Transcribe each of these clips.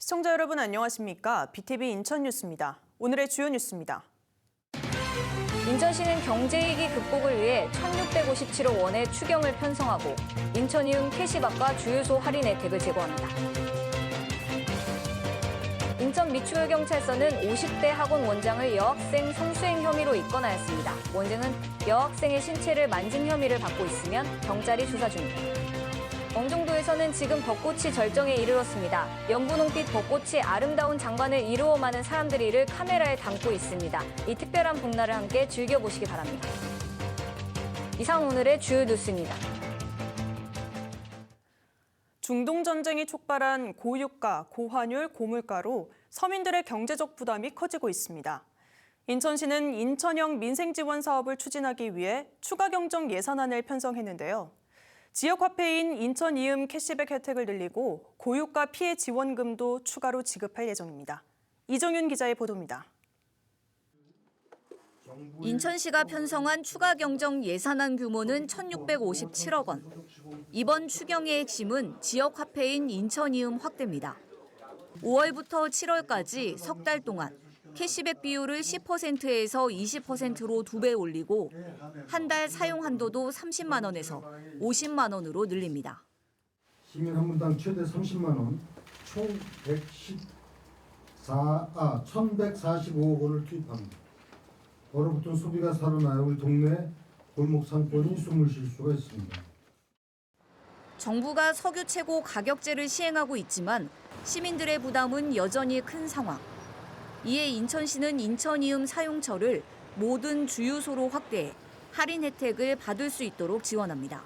시청자 여러분 안녕하십니까? BTV 인천 뉴스입니다. 오늘의 주요 뉴스입니다. 인천시는 경제위기 극복을 위해 1,657억 원의 추경을 편성하고 인천이움 캐시박과 주유소 할인 혜택을 제공합니다. 인천 미추홀경찰서는 50대 학원 원장을 여학생 성추행 혐의로 입건하였습니다. 원장은 여학생의 신체를 만진 혐의를 받고 있으면 경찰이 조사 중입니다. 영종도에서는 지금 벚꽃이 절정에 이르렀습니다. 연분홍빛 벚꽃이 아름다운 장관을 이루어 많은 사람들이 이를 카메라에 담고 있습니다. 이 특별한 봄날을 함께 즐겨보시기 바랍니다. 이상 오늘의 주요 뉴스입니다. 중동 전쟁이 촉발한 고유가, 고환율, 고물가로 서민들의 경제적 부담이 커지고 있습니다. 인천시는 인천형 민생지원 사업을 추진하기 위해 추가 경정 예산안을 편성했는데요. 지역 화폐인 인천 이음 캐시백 혜택을 늘리고 고유가 피해 지원금도 추가로 지급할 예정입니다. 이정윤 기자의 보도입니다. 인천시가 편성한 추가 경정 예산안 규모는 1,657억 원. 이번 추경의 핵심은 지역 화폐인 인천 이음 확대입니다. 5월부터 7월까지 석 달 동안 캐시백 비율을 10%에서 20%로 2배 올리고 한 달 사용 한도도 30만 원에서 50만 원으로 늘립니다. 시민 한 분당 최대 30만 원, 총 1,145억 원을 투입합니다. 얼어붙은 소비가 살아나야 우리 동네 골목 상권이 숨을 쉴 수가 있습니다. 정부가 석유 최고 가격제를 시행하고 있지만 시민들의 부담은 여전히 큰 상황. 이에 인천시는 인천 이음 사용처를 모든 주유소로 확대해 할인 혜택을 받을 수 있도록 지원합니다.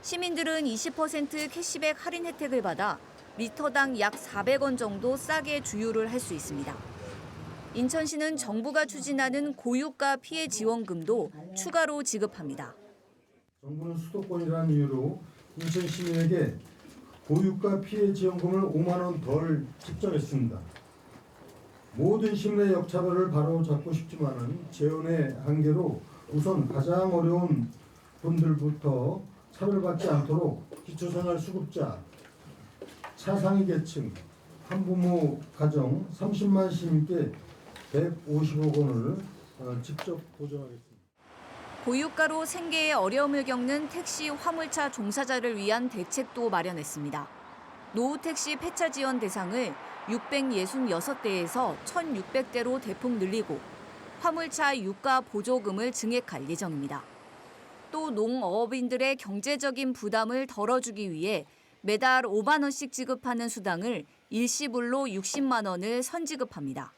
시민들은 20% 캐시백 할인 혜택을 받아 리터당 약 400원 정도 싸게 주유를 할 수 있습니다. 인천시는 정부가 추진하는 고유가 피해 지원금도 추가로 지급합니다. 정부는 수도권이라는 이유로 인천 시민에게 고유가 피해 지원금을 5만 원 덜 책정했습니다. 모든 시민의 역차별을 바로잡고 싶지만은 재원의 한계로 우선 가장 어려운 분들부터 차별받지 않도록 기초생활수급자, 차상위 계층, 한부모 가정 30만 시민께 150억 원을 직접 보전하겠습니다. 고유가로 생계에 어려움을 겪는 택시 화물차 종사자를 위한 대책도 마련했습니다. 노후택시 폐차 지원 대상을 666대에서 1,600대로 대폭 늘리고 화물차 유가 보조금을 증액할 예정입니다. 또 농어업인들의 경제적인 부담을 덜어주기 위해 매달 5만 원씩 지급하는 수당을 일시불로 60만 원을 선지급합니다.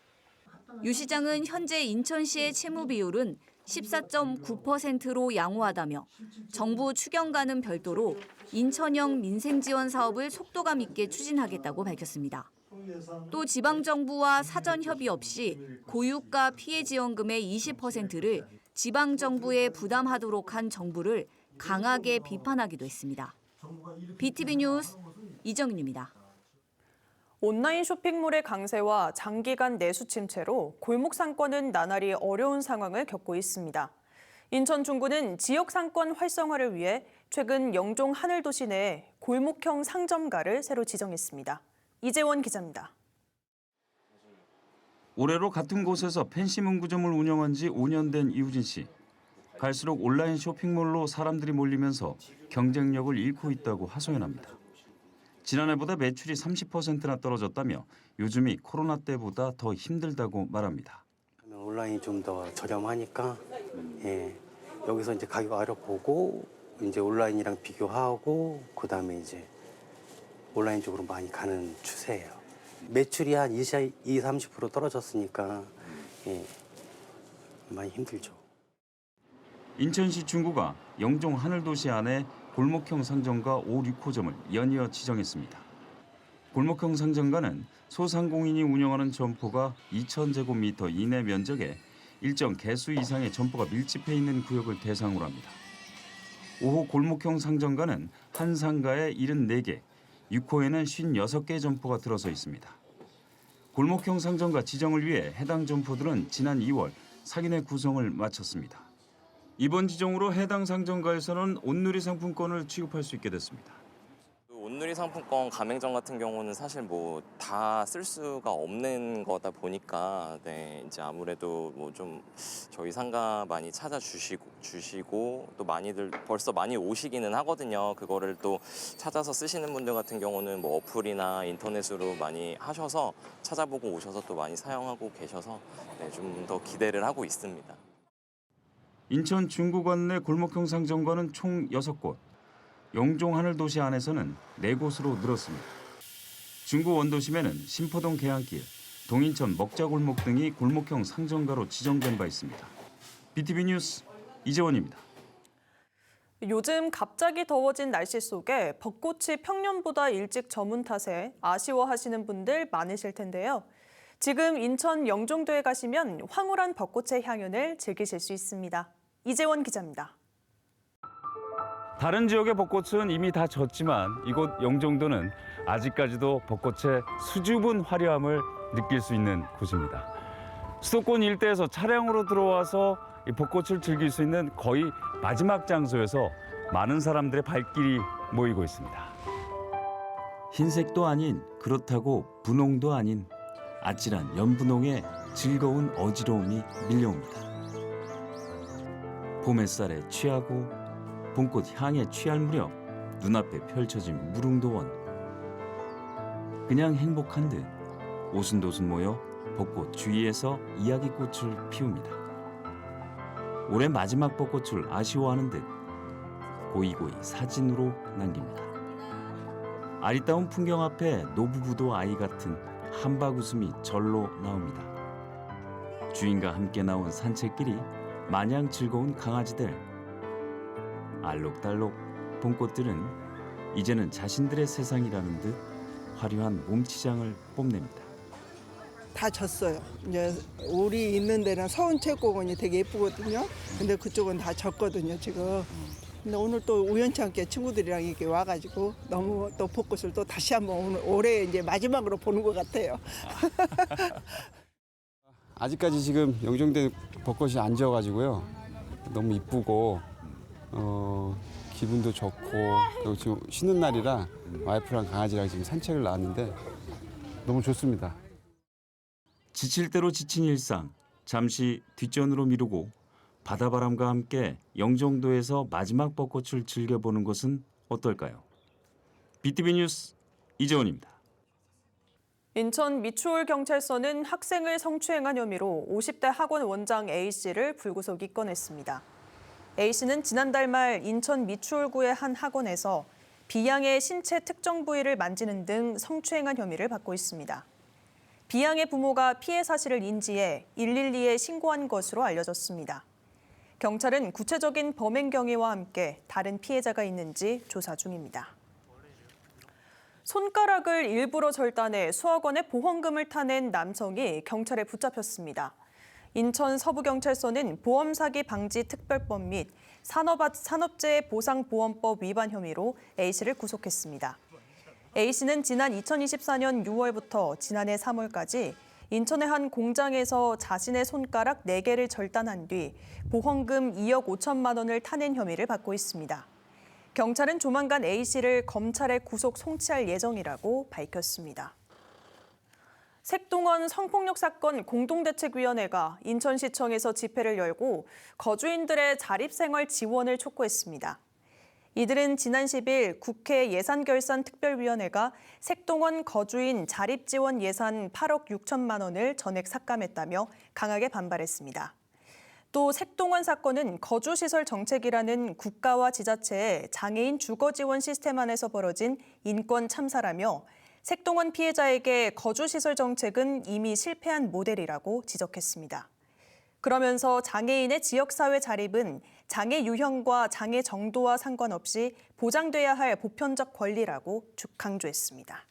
유 시장은 현재 인천시의 채무 비율은 14.9%로 양호하다며 정부 추경과는 별도로 인천형 민생지원 사업을 속도감 있게 추진하겠다고 밝혔습니다. 또 지방정부와 사전 협의 없이 고유가 피해 지원금의 20%를 지방정부에 부담하도록 한 정부를 강하게 비판하기도 했습니다. BTV 뉴스 이정윤입니다. 온라인 쇼핑몰의 강세와 장기간 내수 침체로 골목 상권은 나날이 어려운 상황을 겪고 있습니다. 인천 중구는 지역 상권 활성화를 위해 최근 영종 하늘도시 내에 골목형 상점가를 새로 지정했습니다. 이재원 기자입니다. 올해로 같은 곳에서 펜시 문구점을 운영한 지 5년 된 이우진 씨. 갈수록 온라인 쇼핑몰로 사람들이 몰리면서 경쟁력을 잃고 있다고 하소연합니다. 지난해보다 매출이 30%나 떨어졌다며 요즘이 코로나 때보다 더 힘들다고 말합니다. 온라인이 좀 더 저렴하니까 여기서 이제 가격 알아보고 이제 온라인이랑 비교하고 그다음에 이제 온라인 쪽으로 많이 가는 추세예요. 매출이 한 20-30% 떨어졌으니까 많이 힘들죠. 인천시 중구가 영종 하늘도시 안에 골목형 상점가 5, 6호점을 연이어 지정했습니다. 골목형 상점가는 소상공인이 운영하는 점포가 2,000제곱미터 이내 면적에 일정 개수 이상의 점포가 밀집해 있는 구역을 대상으로 합니다. 5호 골목형 상점가는 한 상가에 74개, 6호에는 56개 점포가 들어서 있습니다. 골목형 상점가 지정을 위해 해당 점포들은 지난 2월 상인회 구성을 마쳤습니다. 이번 지정으로 해당 상점가에서는 온누리 상품권을 취급할 수 있게 됐습니다. 온누리 온누리 상품권 가맹점 같은 경우는 사실 뭐 다 쓸 수가 없는 거다 보니까 네, 이제 아무래도 뭐 좀 저희 상가 많이 찾아주시고 또 많이들 벌써 많이 오시기는 하거든요. 그거를 또 찾아서 쓰시는 분들 같은 경우는 뭐 어플이나 인터넷으로 많이 하셔서 찾아보고 오셔서 또 많이 사용하고 계셔서 네, 좀 더 기대를 하고 있습니다. 인천 중구관 내 골목형 상점가는 총 6곳, 영종 하늘도시 안에서는 4곳으로 늘었습니다. 중구 원도심에는 신포동 계양길, 동인천 먹자골목 등이 골목형 상점가로 지정된 바 있습니다. BTV 뉴스 이재원입니다. 요즘 갑자기 더워진 날씨 속에 벚꽃이 평년보다 일찍 저문 탓에 아쉬워하시는 분들 많으실 텐데요. 지금 인천 영종도에 가시면 황홀한 벚꽃의 향연을 즐기실 수 있습니다. 이재원 기자입니다. 다른 지역의 벚꽃은 이미 다 졌지만 이곳 영종도는 아직까지도 벚꽃의 수줍은 화려함을 느낄 수 있는 곳입니다. 수도권 일대에서 차량으로 들어와서 이 벚꽃을 즐길 수 있는 거의 마지막 장소여서 많은 사람들의 발길이 모이고 있습니다. 흰색도 아닌 그렇다고 분홍도 아닌 아찔한 연분홍에 즐거운 어지러움이 밀려옵니다. 봄 햇살에 취하고 봄꽃 향에 취할 무렵 눈앞에 펼쳐진 무릉도원. 그냥 행복한 듯 오순도순 모여 벚꽃 주위에서 이야기꽃을 피웁니다. 올해 마지막 벚꽃을 아쉬워하는 듯 고이고이 사진으로 남깁니다. 아리따운 풍경 앞에 노부부도 아이 같은 한박 웃음이 절로 나옵니다. 주인과 함께 나온 산책길이 마냥 즐거운 강아지들. 알록달록 봄꽃들은 이제는 자신들의 세상이라는 듯 화려한 몸치장을 뽐냅니다. 다 졌어요. 이제 우리 있는 데는 서운체육공원이 되게 예쁘거든요. 근데 그쪽은 다 졌거든요, 지금. 근데 오늘 또 우연치 않게 친구들이랑 이렇게 와가지고 너무 또 벚꽃을 또 다시 한번 오늘 올해 이제 마지막으로 보는 것 같아요. 아직까지 지금 영종대 벚꽃이 안 지어가지고요. 너무 이쁘고 기분도 좋고 그리고 지금 쉬는 날이라 와이프랑 강아지랑 지금 산책을 나왔는데 너무 좋습니다. 지칠 대로 지친 일상 잠시 뒷전으로 미루고 바다바람과 함께 영종도에서 마지막 벚꽃을 즐겨보는 것은 어떨까요? BTV 뉴스 이재원입니다. 인천 미추홀경찰서는 학생을 성추행한 혐의로 50대 학원 원장 A씨를 불구속 입건했습니다. A씨는 지난달 말 인천 미추홀구의 한 학원에서 B양의 신체 특정 부위를 만지는 등 성추행한 혐의를 받고 있습니다. B양의 부모가 피해 사실을 인지해 112에 신고한 것으로 알려졌습니다. 경찰은 구체적인 범행 경위와 함께 다른 피해자가 있는지 조사 중입니다. 손가락을 일부러 절단해 수억원의 보험금을 타낸 남성이 경찰에 붙잡혔습니다. 인천 서부경찰서는 보험 사기 방지 특별법 및 산업재해 보상보험법 위반 혐의로 A씨를 구속했습니다. A씨는 지난 2024년 6월부터 지난해 3월까지 인천의 한 공장에서 자신의 손가락 4개를 절단한 뒤 보험금 2억 5천만 원을 타낸 혐의를 받고 있습니다. 경찰은 조만간 A씨를 검찰에 구속 송치할 예정이라고 밝혔습니다. 색동원 성폭력 사건 공동대책위원회가 인천시청에서 집회를 열고 거주인들의 자립생활 지원을 촉구했습니다. 이들은 지난 10일 국회 예산결산특별위원회가 색동원 거주인 자립지원 예산 8억 6천만 원을 전액 삭감했다며 강하게 반발했습니다. 또 색동원 사건은 거주시설 정책이라는 국가와 지자체의 장애인 주거지원 시스템 안에서 벌어진 인권 참사라며 색동원 피해자에게 거주시설 정책은 이미 실패한 모델이라고 지적했습니다. 그러면서 장애인의 지역사회 자립은 장애 유형과 장애 정도와 상관없이 보장돼야 할 보편적 권리라고 강조했습니다.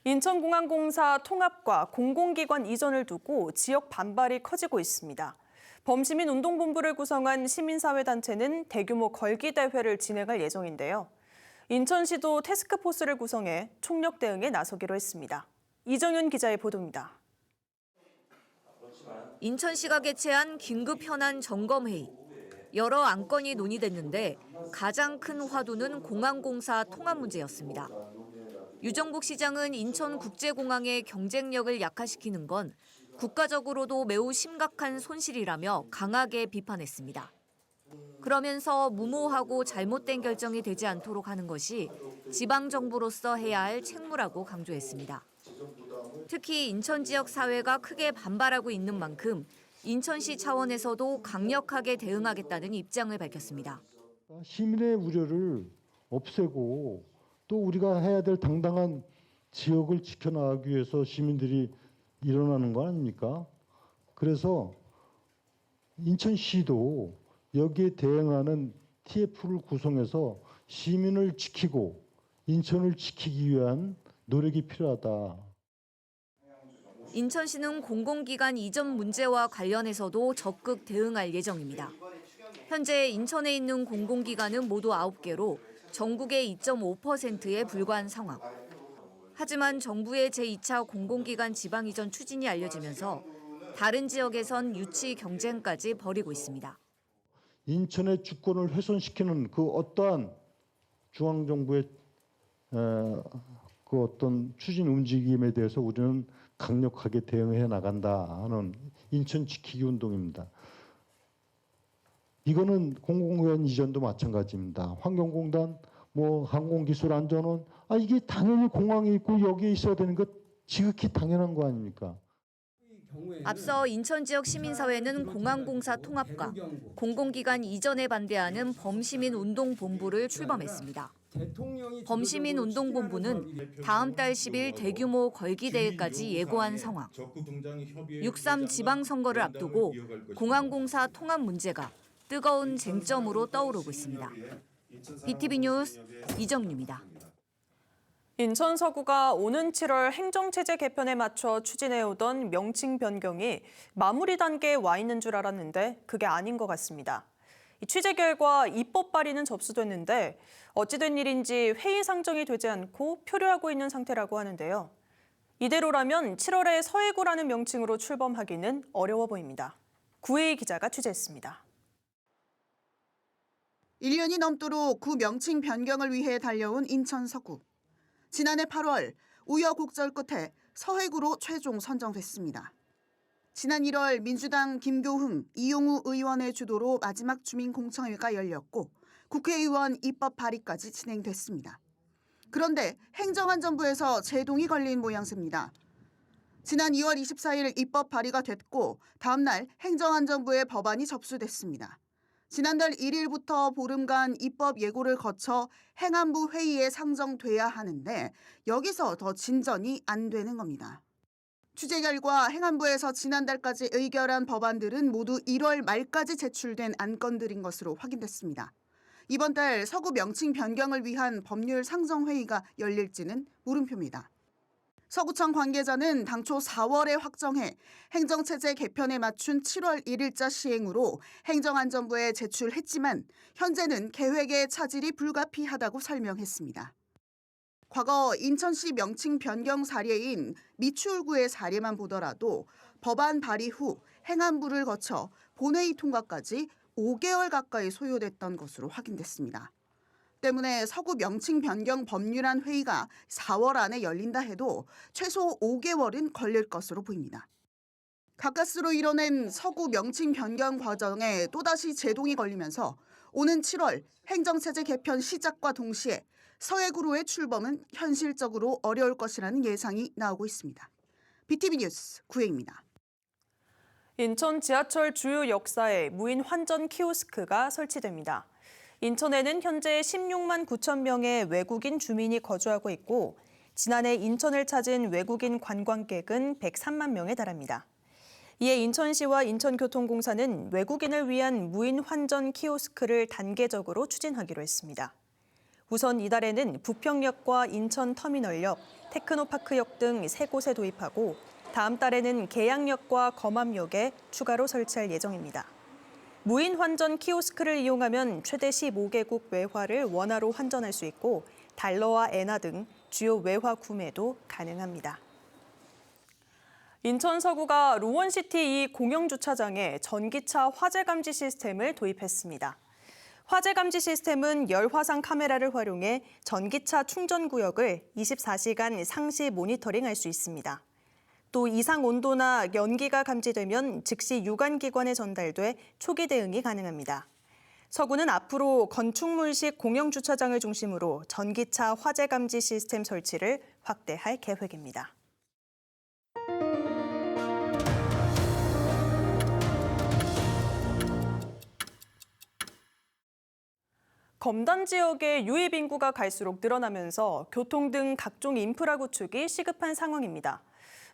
인천공항공사 통합과 공공기관 이전을 두고 지역 반발이 커지고 있습니다. 범시민운동본부를 구성한 시민사회단체는 대규모 걸기대회를 진행할 예정인데요. 인천시도 태스크포스를 구성해 총력 대응에 나서기로 했습니다. 이정윤 기자의 보도입니다. 인천시가 개최한 긴급 현안 점검회의. 여러 안건이 논의됐는데 가장 큰 화두는 공항공사 통합 문제였습니다. 유정복 시장은 인천국제공항의 경쟁력을 약화시키는 건 국가적으로도 매우 심각한 손실이라며 강하게 비판했습니다. 그러면서 무모하고 잘못된 결정이 되지 않도록 하는 것이 지방정부로서 해야 할 책무라고 강조했습니다. 특히 인천 지역 사회가 크게 반발하고 있는 만큼 인천시 차원에서도 강력하게 대응하겠다는 입장을 밝혔습니다. 시민의 우려를 없애고 또 우리가 해야 될 당당한 지역을 지켜나가기 위해서 시민들이 일어나는 거 아닙니까? 그래서 인천시도 여기에 대응하는 TF를 구성해서 시민을 지키고 인천을 지키기 위한 노력이 필요하다. 인천시는 공공기관 이전 문제와 관련해서도 적극 대응할 예정입니다. 현재 인천에 있는 공공기관은 모두 9개로 전국의 2.5%에 불과한 상황. 하지만 정부의 제2차 공공기관 지방 이전 추진이 알려지면서 다른 지역에선 유치 경쟁까지 벌이고 있습니다. 인천의 주권을 훼손시키는 그 어떠한 중앙정부의 그 어떤 추진 움직임에 대해서 우리는 강력하게 대응해 나간다 하는 인천 지키기 운동입니다. 이거는 공공기관 이전도 마찬가지입니다. 환경공단, 항공기술안전원, 이게 당연히 공항에 있고 여기에 있어야 되는 것 지극히 당연한 거 아닙니까? 앞서 인천 지역 시민사회는 공항공사 통합과 공공기관 이전에 반대하는 범시민운동본부를 출범했습니다. 범시민운동본부는 다음 달 10일 대규모 걸기대회까지 예고한 상황. 6.3 지방선거를 앞두고 공항공사 통합 문제가 뜨거운 쟁점으로 떠오르고 있습니다. BTV 뉴스 이정유입니다. 인천 서구가 오는 7월 행정체제 개편에 맞춰 추진해오던 명칭 변경이 마무리 단계에 와 있는 줄 알았는데 그게 아닌 것 같습니다. 취재 결과 입법 발의는 접수됐는데 어찌된 일인지 회의 상정이 되지 않고 표류하고 있는 상태라고 하는데요. 이대로라면 7월에 서해구라는 명칭으로 출범하기는 어려워 보입니다. 구혜희 기자가 취재했습니다. 1년이 넘도록 구 명칭 변경을 위해 달려온 인천 서구. 지난해 8월 우여곡절 끝에 서해구로 최종 선정됐습니다. 지난 1월 민주당 김교흥, 이용우 의원의 주도로 마지막 주민공청회가 열렸고 국회의원 입법 발의까지 진행됐습니다. 그런데 행정안전부에서 제동이 걸린 모양새입니다. 지난 2월 24일 입법 발의가 됐고 다음 날 행정안전부에 법안이 접수됐습니다. 지난달 1일부터 보름간 입법 예고를 거쳐 행안부 회의에 상정돼야 하는데 여기서 더 진전이 안 되는 겁니다. 취재 결과 행안부에서 지난달까지 의결한 법안들은 모두 1월 말까지 제출된 안건들인 것으로 확인됐습니다. 이번 달 서구 명칭 변경을 위한 법률 상정회의가 열릴지는 물음표입니다. 서구청 관계자는 당초 4월에 확정해 행정체제 개편에 맞춘 7월 1일자 시행으로 행정안전부에 제출했지만 현재는 계획의 차질이 불가피하다고 설명했습니다. 과거 인천시 명칭 변경 사례인 미추홀구의 사례만 보더라도 법안 발의 후 행안부를 거쳐 본회의 통과까지 5개월 가까이 소요됐던 것으로 확인됐습니다. 때문에 서구 명칭 변경 법률안 회의가 4월 안에 열린다 해도 최소 5개월은 걸릴 것으로 보입니다. 가까스로 이뤄낸 서구 명칭 변경 과정에 또다시 제동이 걸리면서 오는 7월 행정체제 개편 시작과 동시에 서해구로의 출범은 현실적으로 어려울 것이라는 예상이 나오고 있습니다. BTV 뉴스 구혜입니다. 인천 지하철 주요 역사에 무인 환전 키오스크가 설치됩니다. 인천에는 현재 16만 9천 명의 외국인 주민이 거주하고 있고 지난해 인천을 찾은 외국인 관광객은 103만 명에 달합니다. 이에 인천시와 인천교통공사는 외국인을 위한 무인 환전 키오스크를 단계적으로 추진하기로 했습니다. 우선 이달에는 부평역과 인천터미널역, 테크노파크역 등 3곳에 도입하고 다음 달에는 계양역과 검암역에 추가로 설치할 예정입니다. 무인 환전 키오스크를 이용하면 최대 15개국 외화를 원화로 환전할 수 있고 달러와 엔화 등 주요 외화 구매도 가능합니다. 인천 서구가 로원시티 2 공영주차장에 전기차 화재 감지 시스템을 도입했습니다. 화재 감지 시스템은 열화상 카메라를 활용해 전기차 충전 구역을 24시간 상시 모니터링할 수 있습니다. 또 이상 온도나 연기가 감지되면 즉시 유관기관에 전달돼 초기 대응이 가능합니다. 서구는 앞으로 건축물식 공영주차장을 중심으로 전기차 화재 감지 시스템 설치를 확대할 계획입니다. 검단 지역의 유입 인구가 갈수록 늘어나면서 교통 등 각종 인프라 구축이 시급한 상황입니다.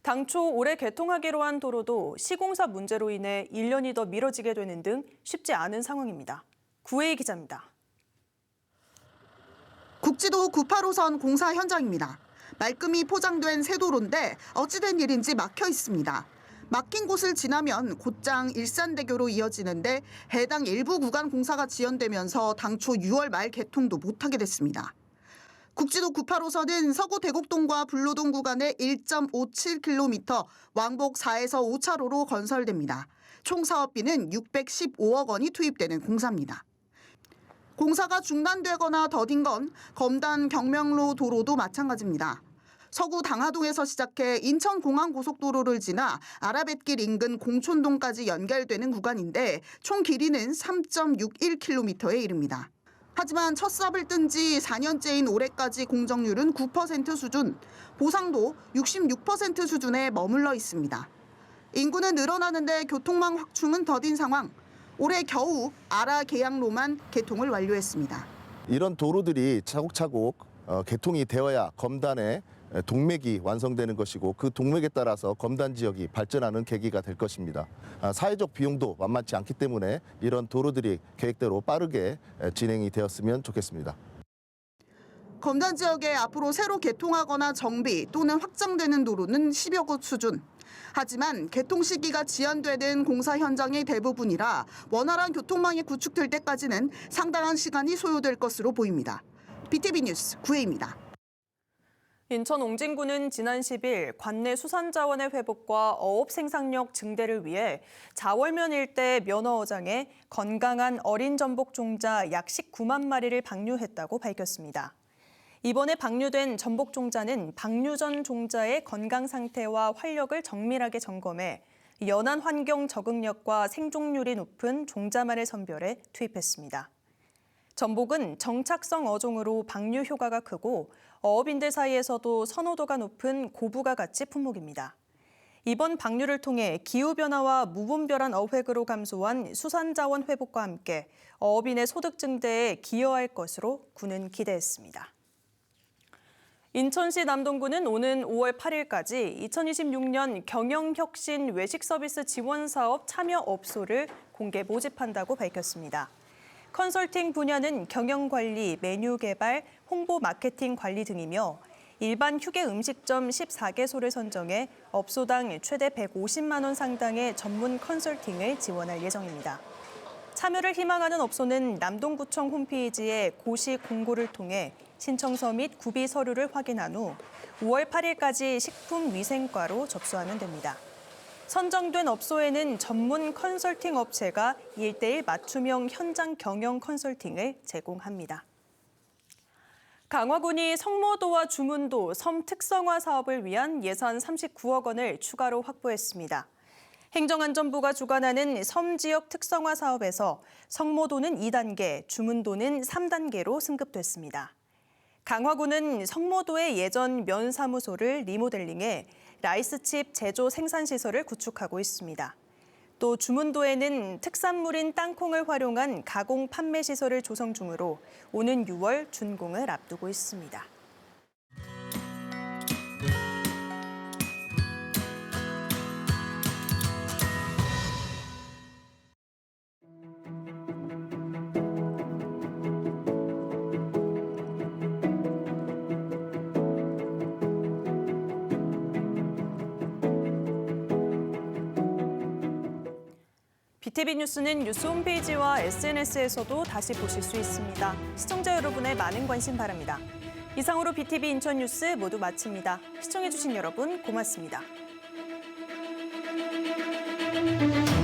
당초 올해 개통하기로 한 도로도 시공사 문제로 인해 1년이 더 미뤄지게 되는 등 쉽지 않은 상황입니다. 구혜희 기자입니다. 국지도 98호선 공사 현장입니다. 말끔히 포장된 새 도로인데 어찌된 일인지 막혀 있습니다. 막힌 곳을 지나면 곧장 일산대교로 이어지는데 해당 일부 구간 공사가 지연되면서 당초 6월 말 개통도 못하게 됐습니다. 국지도 98호선은 서구 대곡동과 불로동 구간에 1.57km, 왕복 4에서 5차로로 건설됩니다. 총 사업비는 615억 원이 투입되는 공사입니다. 공사가 중단되거나 더딘 건 검단 경명로 도로도 마찬가지입니다. 서구 당하동에서 시작해 인천공항고속도로를 지나 아라뱃길 인근 공촌동까지 연결되는 구간인데 총 길이는 3.61km에 이릅니다. 하지만 첫 삽을 뜬 지 4년째인 올해까지 공정률은 9% 수준, 보상도 66% 수준에 머물러 있습니다. 인구는 늘어나는데 교통망 확충은 더딘 상황. 올해 겨우 아라 계양로만 개통을 완료했습니다. 이런 도로들이 차곡차곡 개통이 되어야 검단의 동맥이 완성되는 것이고 그 동맥에 따라서 검단 지역이 발전하는 계기가 될 것입니다. 사회적 비용도 만만치 않기 때문에 이런 도로들이 계획대로 빠르게 진행이 되었으면 좋겠습니다. 검단 지역에 앞으로 새로 개통하거나 정비 또는 확장되는 도로는 10여 곳 수준. 하지만 개통 시기가 지연되는 공사 현장의 대부분이라 원활한 교통망이 구축될 때까지는 상당한 시간이 소요될 것으로 보입니다. BTV 뉴스 구혜입니다. 인천 옹진군은 지난 10일 관내 수산자원의 회복과 어업 생산력 증대를 위해 자월면 일대 면허어장에 건강한 어린 전복 종자 약 19만 마리를 방류했다고 밝혔습니다. 이번에 방류된 전복 종자는 방류 전 종자의 건강 상태와 활력을 정밀하게 점검해 연안 환경 적응력과 생존율이 높은 종자만을 선별해 투입했습니다. 전복은 정착성 어종으로 방류 효과가 크고 어업인들 사이에서도 선호도가 높은 고부가 가치 품목입니다. 이번 방류를 통해 기후변화와 무분별한 어획으로 감소한 수산자원 회복과 함께 어업인의 소득 증대에 기여할 것으로 군은 기대했습니다. 인천시 남동구는 오는 5월 8일까지 2026년 경영혁신 외식서비스 지원사업 참여업소를 공개 모집한다고 밝혔습니다. 컨설팅 분야는 경영관리, 메뉴 개발, 홍보 마케팅 관리 등이며 일반 휴게 음식점 14개소를 선정해 업소당 최대 150만 원 상당의 전문 컨설팅을 지원할 예정입니다. 참여를 희망하는 업소는 남동구청 홈페이지에 고시 공고를 통해 신청서 및 구비 서류를 확인한 후 5월 8일까지 식품위생과로 접수하면 됩니다. 선정된 업소에는 전문 컨설팅 업체가 1:1 맞춤형 현장 경영 컨설팅을 제공합니다. 강화군이 성모도와 주문도 섬 특성화 사업을 위한 예산 39억 원을 추가로 확보했습니다. 행정안전부가 주관하는 섬 지역 특성화 사업에서 성모도는 2단계, 주문도는 3단계로 승급됐습니다. 강화군은 성모도의 예전 면사무소를 리모델링해 라이스칩 제조 생산시설을 구축하고 있습니다. 또 주문도에는 특산물인 땅콩을 활용한 가공 판매 시설을 조성 중으로 오는 6월 준공을 앞두고 있습니다. BTV 뉴스는 뉴스 홈페이지와 SNS에서도 다시 보실 수 있습니다. 시청자 여러분의 많은 관심 바랍니다. 이상으로 BTV 인천 뉴스 모두 마칩니다. 시청해주신 여러분 고맙습니다. 있습니다.